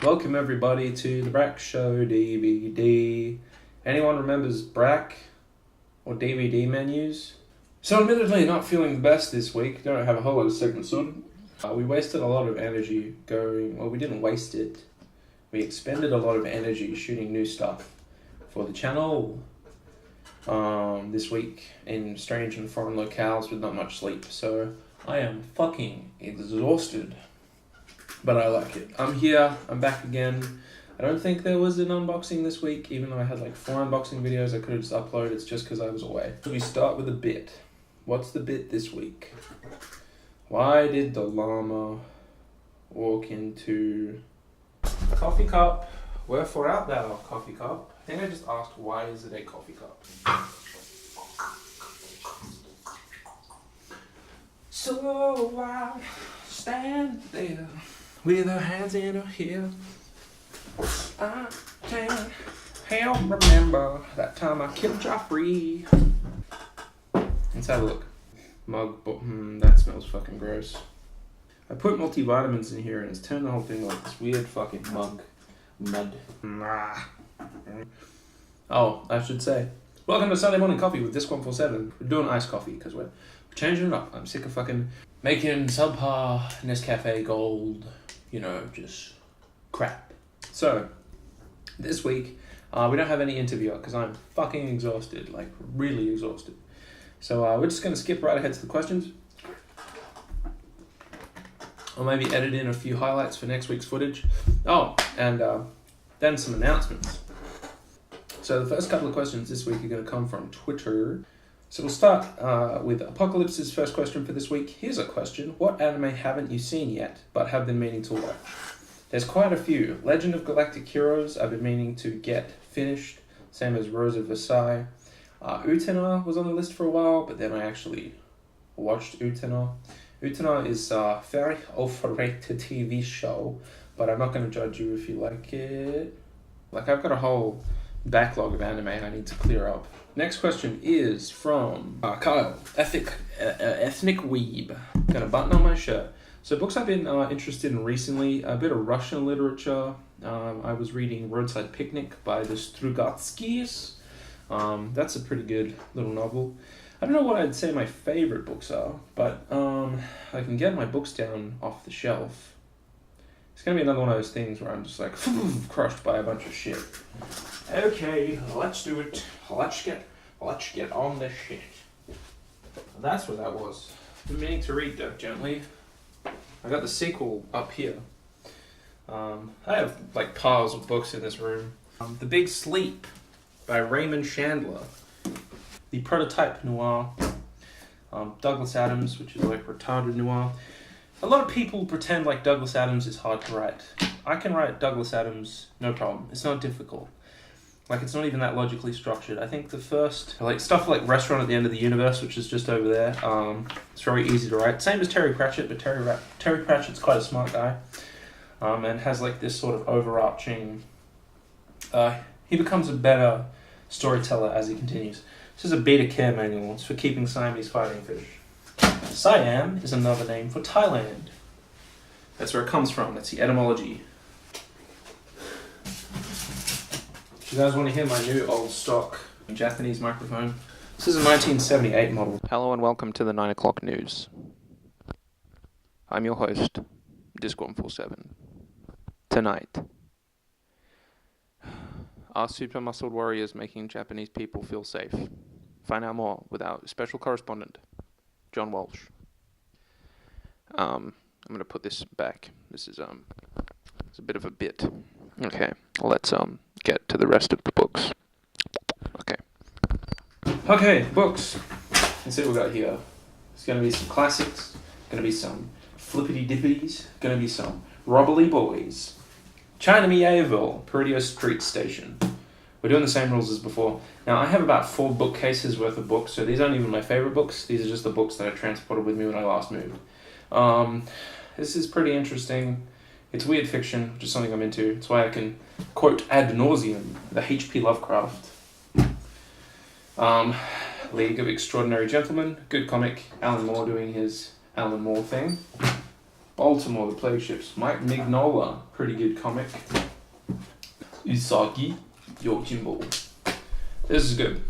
Welcome everybody to the Brack Show DVD. Anyone remembers Brack or DVD menus? So admittedly not feeling the best this week. Don't have a whole lot of segments on. We wasted a lot of energy we didn't waste it. We expended a lot of energy shooting new stuff for the channel this week in strange and foreign locales with not much sleep. So I am fucking exhausted. But I like it. I'm here. I'm back again. I don't think there was an unboxing this week, even though I had like 4 unboxing videos I could have just uploaded. It's just because I was away. We start with a bit. What's the bit this week? Why did the llama walk into a coffee cup? Wherefore art thou, coffee cup? I think I just asked, why is it a coffee cup? So I stand there with her hands in her hair. I can't help remember that time I killed Joffrey. Let's have a look. Mug, but that smells fucking gross. I put multivitamins in here and it's turned the whole thing like this weird fucking mud. Oh, I should say, welcome to Sunday Morning Coffee with disc147. We're doing iced coffee because we're changing it up. I'm sick of fucking making subpar Nescafe Gold, just crap. So, this week, we don't have any interviewer because I'm fucking exhausted, like really exhausted. So we're just going to skip right ahead to the questions. Or maybe edit in a few highlights for next week's footage. Oh, and then some announcements. So the first couple of questions this week are going to come from Twitter. So we'll start with Apocalypse's first question for this week. Here's a question. What anime haven't you seen yet, but have been meaning to watch? There's quite a few. Legend of Galactic Heroes I've been meaning to get finished. Same as Rose of Versailles. Utena was on the list for a while, but then I actually watched Utena. Utena is a very overrated TV show, but I'm not going to judge you if you like it. Like, I've got a whole backlog of anime I need to clear up. Next question is from Kyle, ethnic weeb. Got a button on my shirt. So books I've been interested in recently, a bit of Russian literature. I was reading Roadside Picnic by the Strugatskys. That's a pretty good little novel. I don't know what I'd say my favorite books are, but I can get my books down off the shelf. It's going to be another one of those things where I'm just like crushed by a bunch of shit. Okay, let's do it. Let's get on the shit. That's what that was. Been meaning to read Dirk Gently. I got the sequel up here. I have like piles of books in this room. The Big Sleep by Raymond Chandler. The Prototype Noir. Douglas Adams, which is like retarded noir. A lot of people pretend like Douglas Adams is hard to write. I can write Douglas Adams, no problem. It's not difficult. Like, it's not even that logically structured. I think the first, stuff like Restaurant at the End of the Universe, which is just over there, it's very easy to write. Same as Terry Pratchett, but Terry Pratchett's quite a smart guy, and has like this sort of overarching, he becomes a better storyteller as he continues. This is a beta care manual. It's for keeping Siamese fighting fish. Siam is another name for Thailand. That's where it comes from. That's the etymology. If you guys want to hear my new old stock Japanese microphone, this is a 1978 model. Hello and welcome to the 9 o'clock news. I'm your host, disc147. Tonight, are super muscled warriors making Japanese people feel safe? Find out more with our special correspondent, John Walsh. I'm going to put this back. This is it's a bit of a bit. Okay, let's get to the rest of the books. Okay, books. Let's see what we got here. There's going to be some classics. Going to be some flippity dippities. Going to be some Robbly Boys. China Mieville, Peridio Street Station. We're doing the same rules as before. Now, I have about 4 bookcases worth of books, so these aren't even my favorite books. These are just the books that I transported with me when I last moved. This is pretty interesting. It's weird fiction, which is something I'm into. It's why I can quote ad nauseum the H.P. Lovecraft. League of Extraordinary Gentlemen, good comic. Alan Moore doing his Alan Moore thing. Baltimore, the Plague Ships. Mike Mignola, pretty good comic. Usagi Yojimbo. This is good.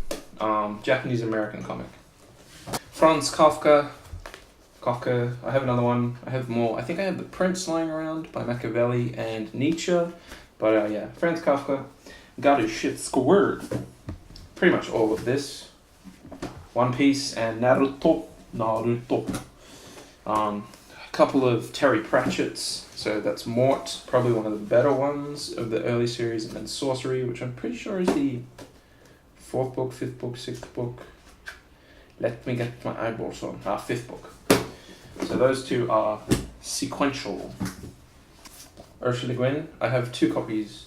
Japanese-American comic. Franz Kafka. I have another one. I have more. I think I have The Prince lying around by Machiavelli and Nietzsche. But yeah, Franz Kafka got his shit squared. Pretty much all of this. One Piece and Naruto. A couple of Terry Pratchett's. So that's Mort, probably one of the better ones of the early series, and then Sorcery, which I'm pretty sure is the 4th book, 5th book, 6th book. Let me get my eyeballs on. 5th book. So those two are sequential. Ursula Le Guin. I have 2 copies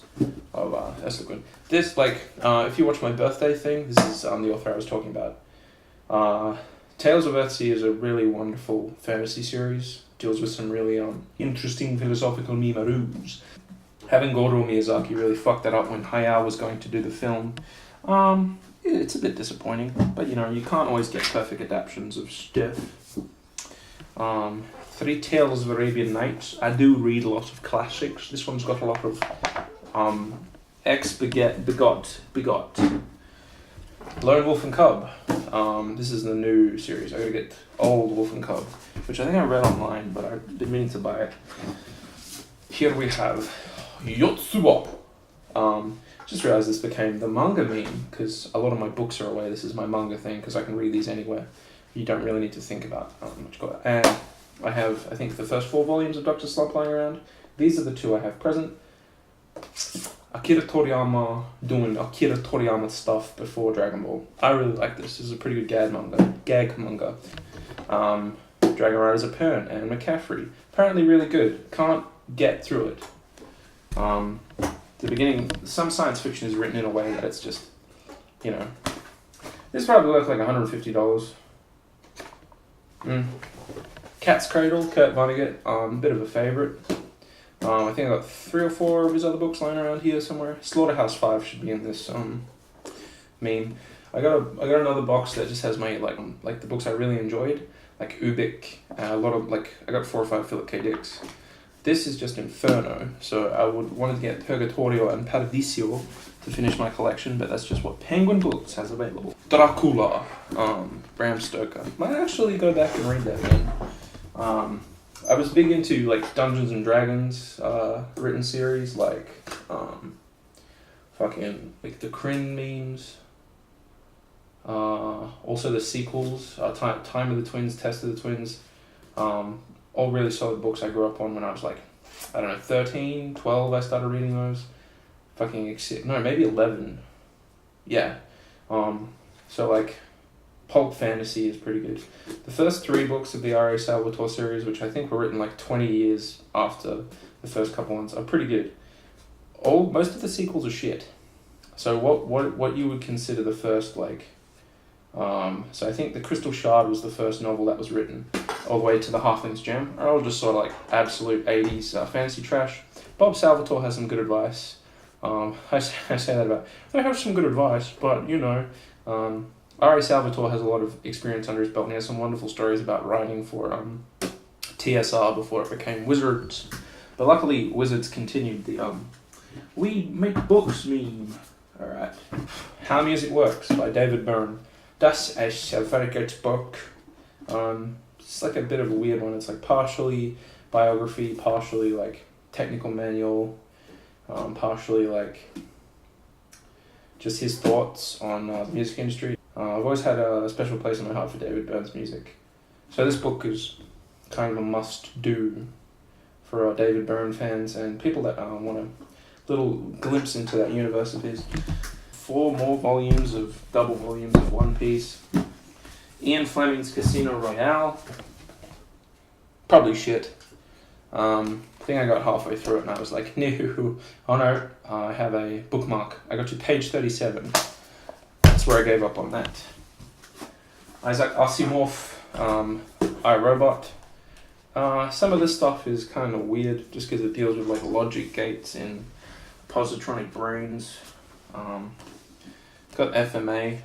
of Ursula Le Guin. This, if you watch my birthday thing, this is the author I was talking about. Tales of Earthsea is a really wonderful fantasy series. Deals with some really interesting philosophical mimaroos. Having Goro Miyazaki really fucked that up when Hayao was going to do the film. It's a bit disappointing, but you can't always get perfect adaptations of stuff. 3 Tales of Arabian Nights. I do read a lot of classics. This one's got a lot of begot. Lone Wolf and Cub. This is the new series. I gotta get Old Wolf and Cub, which I think I read online, but I've been meaning to buy it. Here we have Yotsuba. Just realized this became the manga meme, because a lot of my books are away. This is my manga thing, because I can read these anywhere. You don't really need to think about how much got it. And I have, I think, the first 4 volumes of Dr. Slump lying around. These are the 2 I have present. Akira Toriyama doing Akira Toriyama stuff before Dragon Ball. I really like this. This is a pretty good gag manga. Dragon Riders of Pern and McCaffrey. Apparently really good. Can't get through it. The beginning, some science fiction is written in a way that it's just, this is probably worth like $150. Cat's Cradle, Kurt Vonnegut, bit of a favorite. I think I got 3 or 4 of his other books lying around here somewhere. Slaughterhouse 5 should be in this meme. I got another box that just has my like the books I really enjoyed, like Ubik, a lot of I got 4 or 5 Philip K. Dicks. This is just Inferno, so I would want to get Purgatorio and Paradiso to finish my collection, but that's just what Penguin Books has available. Dracula, Bram Stoker. Might actually go back and read that again. I was big into Dungeons and Dragons written series, the Kryn memes. Also the sequels, Time of the Twins, Test of the Twins. All really solid books I grew up on when I was 13, 12 I started reading those. Maybe 11. Yeah. Pulp fantasy is pretty good. The first 3 books of the R.A. Salvatore series, which I think were written 20 years after the first couple ones, are pretty good. Most of the sequels are shit. So what you would consider the first so I think The Crystal Shard was the first novel that was written, all the way to The Halfling's Gem, are all just sort of absolute 80s fantasy trash. Bob Salvatore has some good advice. I say that about, I have some good advice, but R.A. Salvatore has a lot of experience under his belt, and he has some wonderful stories about writing for TSR before it became Wizards. But luckily, Wizards continued the we make books meme. Alright. How Music Works by David Byrne. Das ist a very good book. It's a bit of a weird one. It's partially biography, partially technical manual, partially just his thoughts on the music industry. I've always had a special place in my heart for David Byrne's music. So this book is kind of a must-do for David Byrne fans and people that want a little glimpse into that universe of his. 4 more double volumes of One Piece. Ian Fleming's Casino Royale. Probably shit. I think I got halfway through it and I was like, no. Oh no, I have a bookmark. I got to page 37. That's where I gave up on that. Isaac Asimov, I, Robot. Some of this stuff is kind of weird just because it deals with logic gates in positronic brains. Got FMA.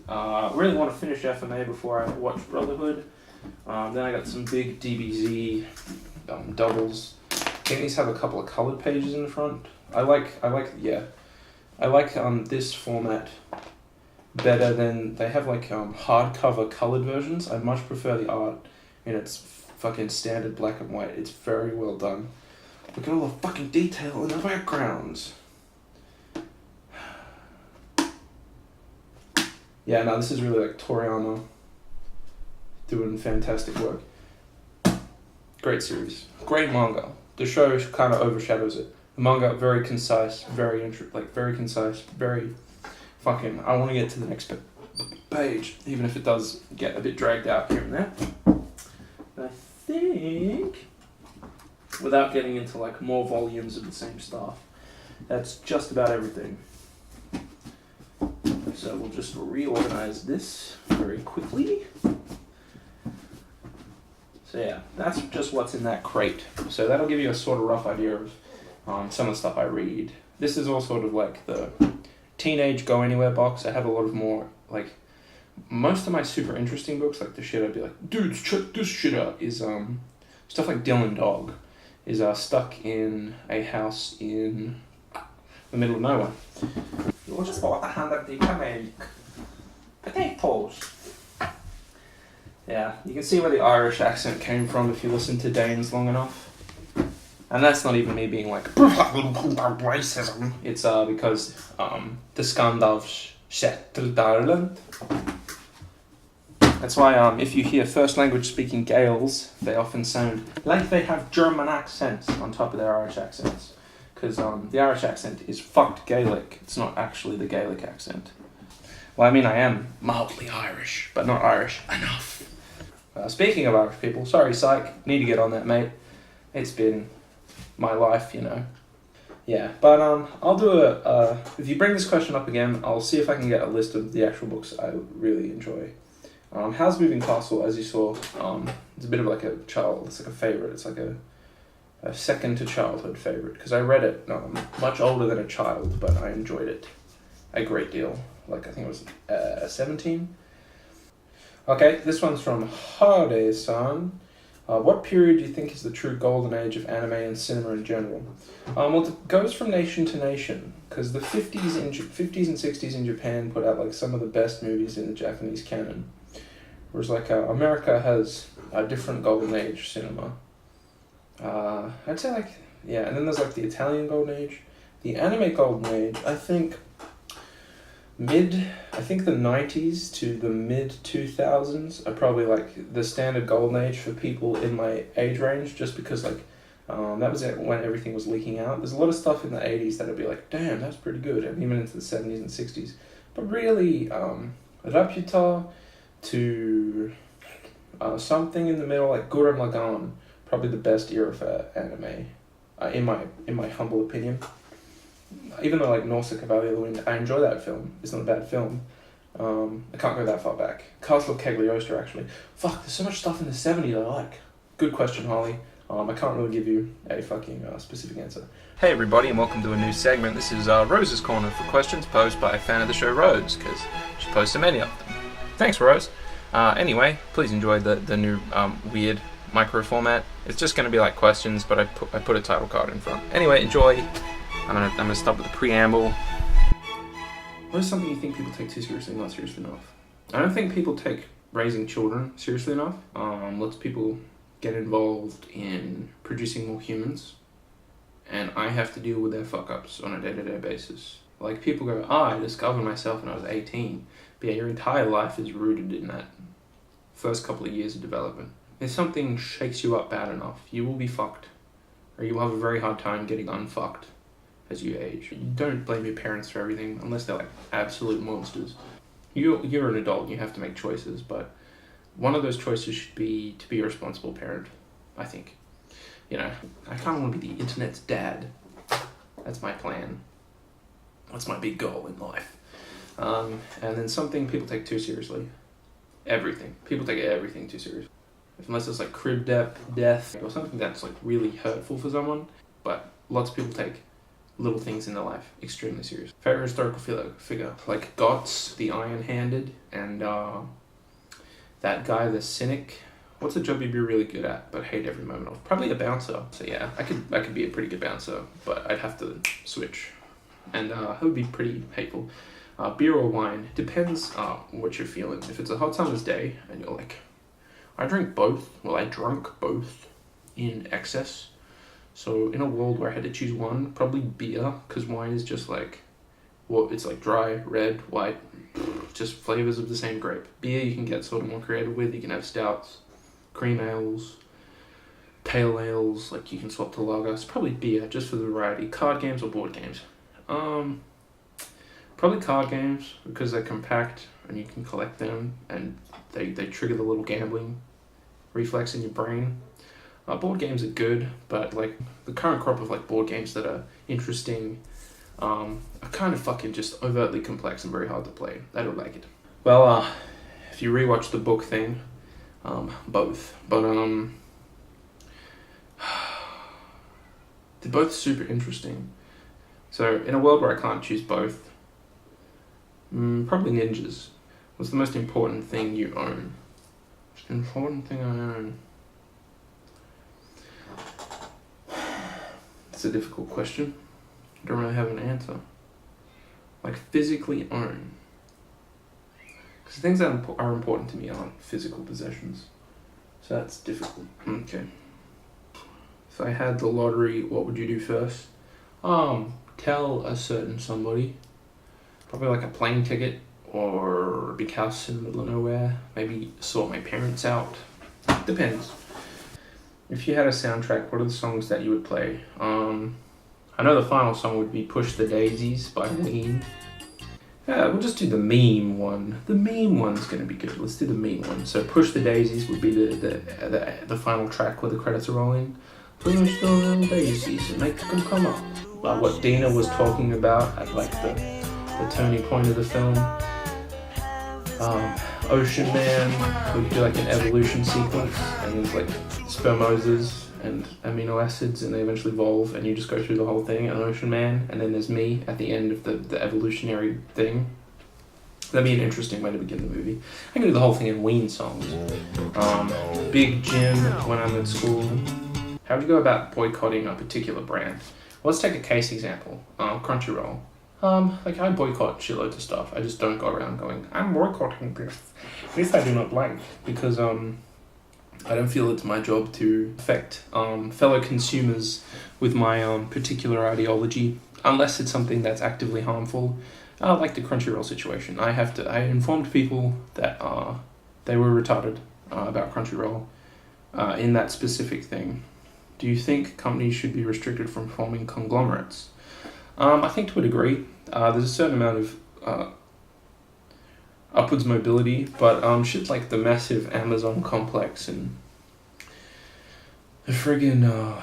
I really want to finish FMA before I watch Brotherhood. Then I got some big DBZ doubles. I think these have a couple of colored pages in the front. I like this format better than they have like hardcover colored versions. I much prefer the art in its fucking standard black and white. It's very well done. Look at all the fucking detail in the backgrounds. Yeah, no, this is really like Toriyama doing fantastic work. Great series. Great manga. The show kind of overshadows it. The manga, very concise, very concise, very fucking... I want to get to the next page, even if it does get a bit dragged out here and there. I think, without getting into like more volumes of the same stuff, that's just about everything. So we'll just reorganize this very quickly. So yeah, that's just what's in that crate. So that'll give you a sort of rough idea of some of the stuff I read. This is all sort of like the teenage go anywhere box. I have a lot of more, like, most of my super interesting books, like the shit I'd be like, dudes, check this shit out, is stuff like Dylan Dog is stuck in a house in the middle of nowhere. You'll just bought 100 potatoes. Yeah, you can see where the Irish accent came from if you listen to Danes long enough. And that's not even me being like, racism. It's because the Scandinavians settled Ireland. That's why if you hear first language speaking Gaels, they often sound like they have German accents on top of their Irish accents. Because the Irish accent is fucked Gaelic. It's not actually the Gaelic accent. Well, I mean, I am mildly Irish, but not Irish enough. Speaking of Irish people, sorry, psych, need to get on that, mate. It's been my life, you know. Yeah, but I'll do if you bring this question up again, I'll see if I can get a list of the actual books I really enjoy. Howl's Moving Castle, as you saw, it's a bit of like a child, it's like a favourite, it's like a second to childhood favourite, because I read it much older than a child, but I enjoyed it a great deal. Like, I think it was 17. Okay, this one's from Hade-san. What period do you think is the true golden age of anime and cinema in general? Well, it goes from nation to nation, because the 50s and 60s in Japan put out like some of the best movies in the Japanese canon, whereas like America has a different golden age cinema. I'd say like, yeah, and then there's like the Italian golden age, the anime golden age. I think the 90s to the mid 2000s are probably like the standard golden age for people in my age range, just because like that was it when everything was leaking out. There's a lot of stuff in the 80s that'd be like, damn, that's pretty good, and even into the 70s and 60s. But really, Raputa to something in the middle, like Gurren Lagann, probably the best era for anime, in my humble opinion. Even though like Nausicaa Valley of the Wind, I enjoy that film. It's not a bad film. I can't go that far back. Castle of Cagliostro, actually. Fuck, there's so much stuff in the 70s I like. Good question, Holly. I can't really give you a fucking specific answer. Hey everybody, and welcome to a new segment. This is Rose's Corner for questions posed by a fan of the show, Rose, because she posts so many of them. Thanks, Rose. Anyway, please enjoy the new weird micro format. It's just going to be like questions, but I put a title card in front. Anyway, enjoy. I'm gonna stop with the preamble. What is something you think people take too seriously, not seriously enough? I don't think people take raising children seriously enough. Lots of people get involved in producing more humans, and I have to deal with their fuck-ups on a day-to-day basis. Like, people go, I discovered myself when I was 18. But yeah, your entire life is rooted in that first couple of years of development. If something shakes you up bad enough, you will be fucked. Or you will have a very hard time getting unfucked as you age. You don't blame your parents for everything, unless they're like absolute monsters. You're an adult, you have to make choices, but one of those choices should be to be a responsible parent, I think. You know, I kind of want to be the internet's dad. That's my plan. That's my big goal in life. And then something people take too seriously. Everything. People take everything too seriously. Unless it's like crib death, or something that's like really hurtful for someone. But lots of people take little things in their life extremely serious. Favorite historical figure, like Guts, the Iron-Handed, and that guy, the Cynic, What's a job you'd be really good at but hate every moment of? Probably a bouncer. So yeah, I could be a pretty good bouncer, but I'd have to switch, and it would be pretty hateful. Beer or wine, depends what you're feeling. If it's a hot summer's day and you're like, I drink both. Well, I drunk both in excess. So in a world where I had to choose one, probably beer, because wine is just like, well, it's like dry, red, white, just flavors of the same grape. Beer you can get sort of more creative with. You can have stouts, cream ales, pale ales, like you can swap to lagers. Probably beer, just for the variety. Card games or board games? Probably card games, because they're compact and you can collect them, and they trigger the little gambling reflex in your brain. Board games are good, but like the current crop of like board games that are interesting are kind of fucking just overtly complex and very hard to play. I don't like it. Well, if you rewatch the book thing, both, but they're both super interesting. So in a world where I can't choose both, probably ninjas. What's the most important thing you own? Most important thing I own. It's a difficult question. I don't really have an answer. Like physically own. Because things that are important to me aren't physical possessions. So that's difficult. Okay. If I had the lottery, what would you do first? Tell a certain somebody. Probably like a plane ticket or a big house in the middle of nowhere. Maybe sort my parents out. Depends. If you had a soundtrack, what are the songs that you would play? I know the final song would be Push the Daisies by Ween. Yeah, we'll just do the meme one. The meme one's going to be good. Let's do the meme one. So Push the Daisies would be the final track where the credits are rolling. Push the little daisies and make them come up. What Dina was talking about at like the turning point of the film. Ocean Man, we could do like an evolution sequence, and there's like spermoses and amino acids, and they eventually evolve, and you just go through the whole thing. And Ocean Man, and then there's me at the end of the evolutionary thing. That'd be an interesting way to begin the movie. I can do the whole thing in Ween songs. Big Jim when I'm at school. How would you go about boycotting a particular brand? Let's take a case example. Crunchyroll. Like I boycott shitloads of stuff. I just don't go around going, I'm boycotting this. This I do not like, because I don't feel it's my job to affect fellow consumers with my particular ideology, unless it's something that's actively harmful. Like the Crunchyroll situation. I informed people that they were retarded about Crunchyroll in that specific thing. Do you think companies should be restricted from forming conglomerates? I think to a degree. There's a certain amount of upwards mobility, but shit like the massive Amazon complex and the friggin'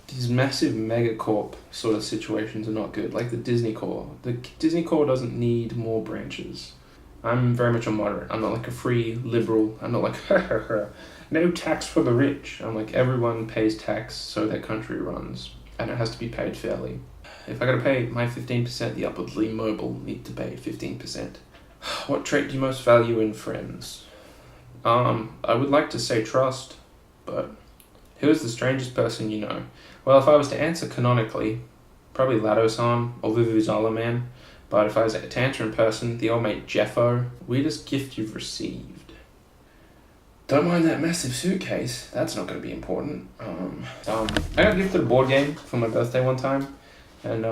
these massive megacorp sort of situations are not good. Like the Disney Corps. The Disney Corps doesn't need more branches. I'm very much a moderate. I'm not like a free liberal. I'm not like, no tax for the rich. I'm like, everyone pays tax so their country runs, and it has to be paid fairly. If I gotta pay my 15%, the upwardly mobile need to pay 15%. What trait do you most value in friends? I would like to say trust, but who is the strangest person you know? Well, if I was to answer canonically, probably Lado-san or Vuvuzela Man. But if I was to answer in person, the old mate Jeffo. Weirdest gift you've received? Don't mind that massive suitcase. That's not going to be important. I got gifted a board game for my birthday one time. And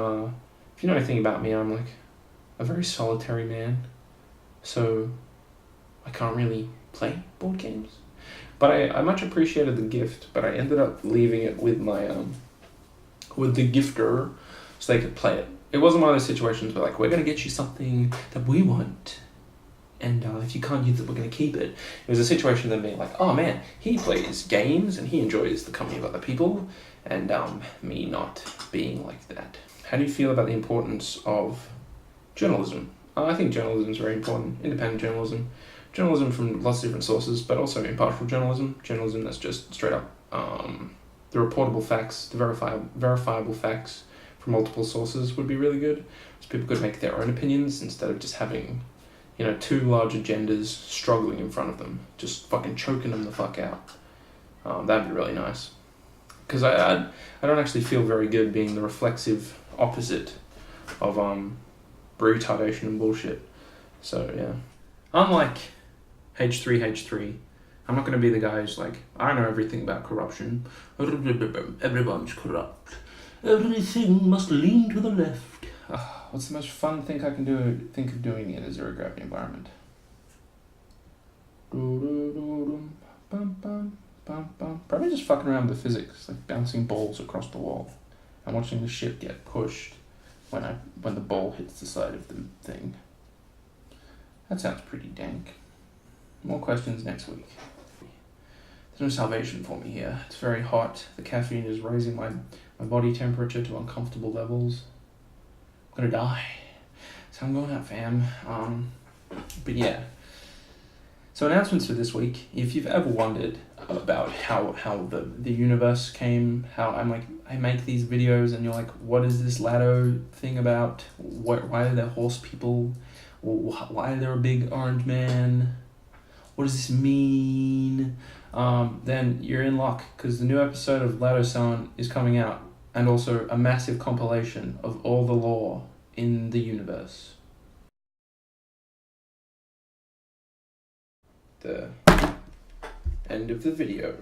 if you know anything about me, I'm like a very solitary man. So I can't really play board games. But I much appreciated the gift, but I ended up leaving it with my with the gifter so they could play it. It wasn't one of those situations where like, we're going to get you something that we want, and if you can't use it, we're going to keep it. It was a situation of being like, oh man, he plays games and he enjoys the company of other people, and me not being like that. How do you feel about the importance of journalism? I think journalism is very important. Independent journalism. Journalism from lots of different sources, but also impartial journalism. Journalism that's just straight up the reportable facts, the verifiable facts from multiple sources would be really good. So people could make their own opinions instead of just having two large agendas struggling in front of them, just fucking choking them the fuck out. That'd be really nice. Because I don't actually feel very good being the reflexive opposite of retardation and bullshit. So yeah. Unlike H3H3, I'm not going to be the guy who's like, I know everything about corruption. Everyone's corrupt. Everything must lean to the left. What's the most fun thing I can think of doing in a zero gravity environment? Probably just fucking around with the physics, like bouncing balls across the wall and watching the ship get pushed when the ball hits the side of the thing. That sounds pretty dank. More questions next week. There's no salvation for me here. It's very hot. The caffeine is raising my body temperature to uncomfortable levels. I'm gonna die. So I'm going out, fam. But yeah. So announcements for this week. If you've ever wondered about how the universe came, how I make these videos and you're like, what is this Lado thing about? Why are there horse people? Why is there a big orange man? What does this mean? Then you're in luck, because the new episode of Lado-san is coming out, and also a massive compilation of all the lore in the universe. The end of the video.